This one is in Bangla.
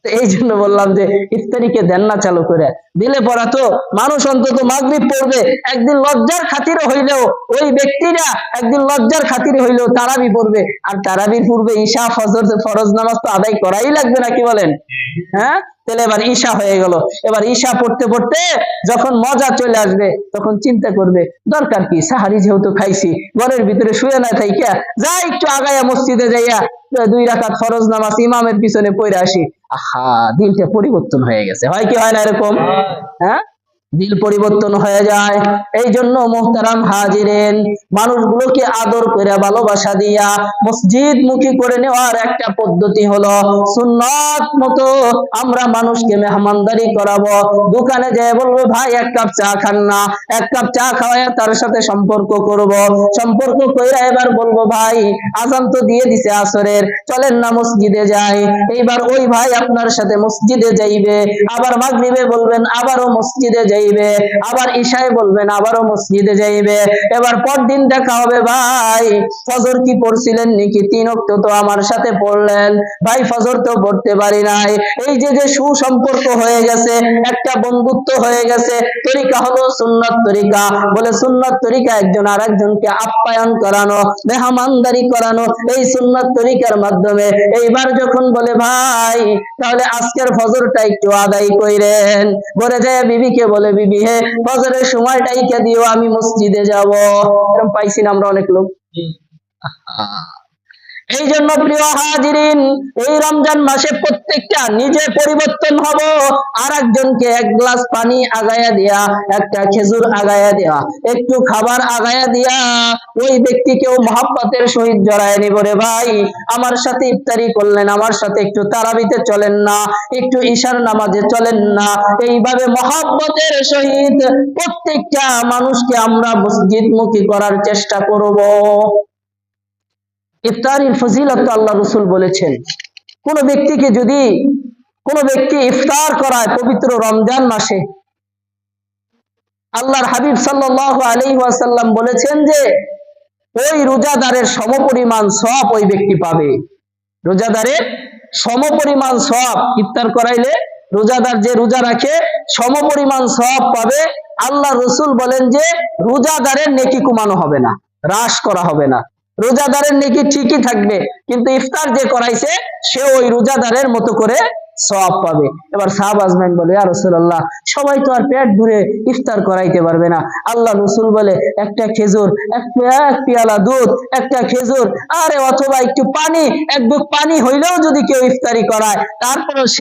তো এই জন্য বললাম যে ইফতারিকে দেন না চালু করে দিলে পড়া তো মানুষ অন্তত মাগরিব পড়বে, একদিন লজ্জার খাতিরে হইলেও ওই ব্যক্তিরা একদিন লজ্জার খাতিরে হইলেও তারাবি পড়বে। আর তারাবির পূর্বে ঈশা ফজর ফরজ নামাজ তো আদায় করাই লাগবে নাকি বলেন? হ্যাঁ, তাহলে এবার ঈশা হয়ে গেল। এবার ঈশা পড়তে পড়তে যখন মজা চলে আসবে তখন চিন্তা করবে দরকার কি, সাহারি যেহেতু খাইছি, ঘরের ভিতরে শুয়ে না থাইকা যা একটু আগায়া মসজিদে যাইয়া 2 রাকাত ফরজ নামাজ ইমামের পিছনে পড়ে আসি। আহা, দিলটা পরিবর্তন হয়ে গেছে। হয় কি হয় না এরকম? হ্যাঁ, দিল পরিবর্তন হয়ে যায়। এই জন্য মুহতারাম হাজিরিন, মানুষগুলোকে আদর করে ভালোবাসা দিয়া মসজিদ মুখী করে নেওয়ার একটা পদ্ধতি হলো সুন্নাত মতো আমরা মানুষকে মেহমানদারি করাবো। দোকানে যেয়ে বলবো ভাই 1 কাপ চা খান না, 1 কাপ চা খাওয়ায় তার সাথে সম্পর্ক করব। সম্পর্ক কইরা এবার বলবো ভাই আজান তো দিয়ে দিছে আসরের, চলেন না মসজিদে যাই। এইবার ওই ভাই আপনার সাথে মসজিদে যাইবে, আবার মাগরিবে বলবেন আবারও মসজিদে যাইবে, আবার ঈশায় বলবেন আবারও মসজিদে যাইবে। এবার পরদিন দেখা হবে ভাই ফজর কি পড়ছিলেন নাকি, 3 ওয়াক্ত তো আমার সাথে পড়লেন, ভাই ফজর তো পড়তে পারি নাই। এই যে যে সুসম্পর্ক হয়ে গেছে, একটা বন্ধুত্ব হয়ে গেছে। তরিকা হলো সুন্নাত তরিকা, বলে সুন্নাত তরিকা একজন আরেকজনকে আপ্যায়ন করানো, মেহমানদারি করানো, এই সুন্নাত তরিকার মাধ্যমে। এইবার যখন বলে ভাই তাহলে আজকের ফজরটা একটু আদায় কইরেন, ঘরে যায় বিবিকে বলে বিবি হে ফজরের সময়টাই কে দিও, আমি মসজিদে যাব। এরকম পাইছি না আমরা অনেক লোক। এই জন্য প্রিয় হাজিরিন, এই রমজান মাসে প্রত্যেকটা নিজে পরিবর্তন হব, আর একজনকে 1 গ্লাস পানি আগায়া দেয়া, একটা খেজুর আগায়া দেয়া, একটু খাবার আগায়া দিয়া ওই ব্যক্তিকেও মহব্বতের সহিত জড়ায় নিব। রে ভাই আমার সাথে ইফতারি করলেন, আমার সাথে একটু তারাবিতে চলেন না, একটু ঈশার নামাজে চলেন না। এইভাবে মহব্বতের সহিত প্রত্যেকটা মানুষকে আমরা মসজিদমুখী করার চেষ্টা করব। ইফতারির ফজিলত আল্লাহ রাসূল বলেছেন, কোন ব্যক্তিকে যদি কোন ব্যক্তি ইফতার করায় পবিত্র রমজান মাসে, আল্লাহর হাবিব সাল্লাল্লাহু আলাইহি ওয়াসাল্লাম বলেছেন যে ওই রোজাদারের সমপরিমাণ সওয়াব ওই ব্যক্তি পাবে। রোজাদারের সমপরিমাণ সওয়াব, ইফতার করাইলে রোজাদার যে রোজা রাখে সমপরিমাণ সওয়াব পাবে। আল্লাহ রাসূল বলেন যে রোজাদারের নেকি কমানো হবে না, হ্রাস করা হবে না, রোজাদারের নেকি ঠিকই থাকবে, কিন্তু ইফতার যে করাইছে সে ওই রোজাদারের মতো করে সওয়াব পাবে। এবার সাহাবা আজমাইন বলে ইয়া রাসূলুল্লাহ সবাই তো আর পেট ভরে ইফতার করাইতে পারবে না। আল্লাহ রাসূল বলে একটা খেজুর, এক পেয়ালা দুধ, একটা খেজুর, আরে অথবা একটু পানি, 1 বুক পানি হইলেও যদি কেউ ইফতারি করায় তারপরে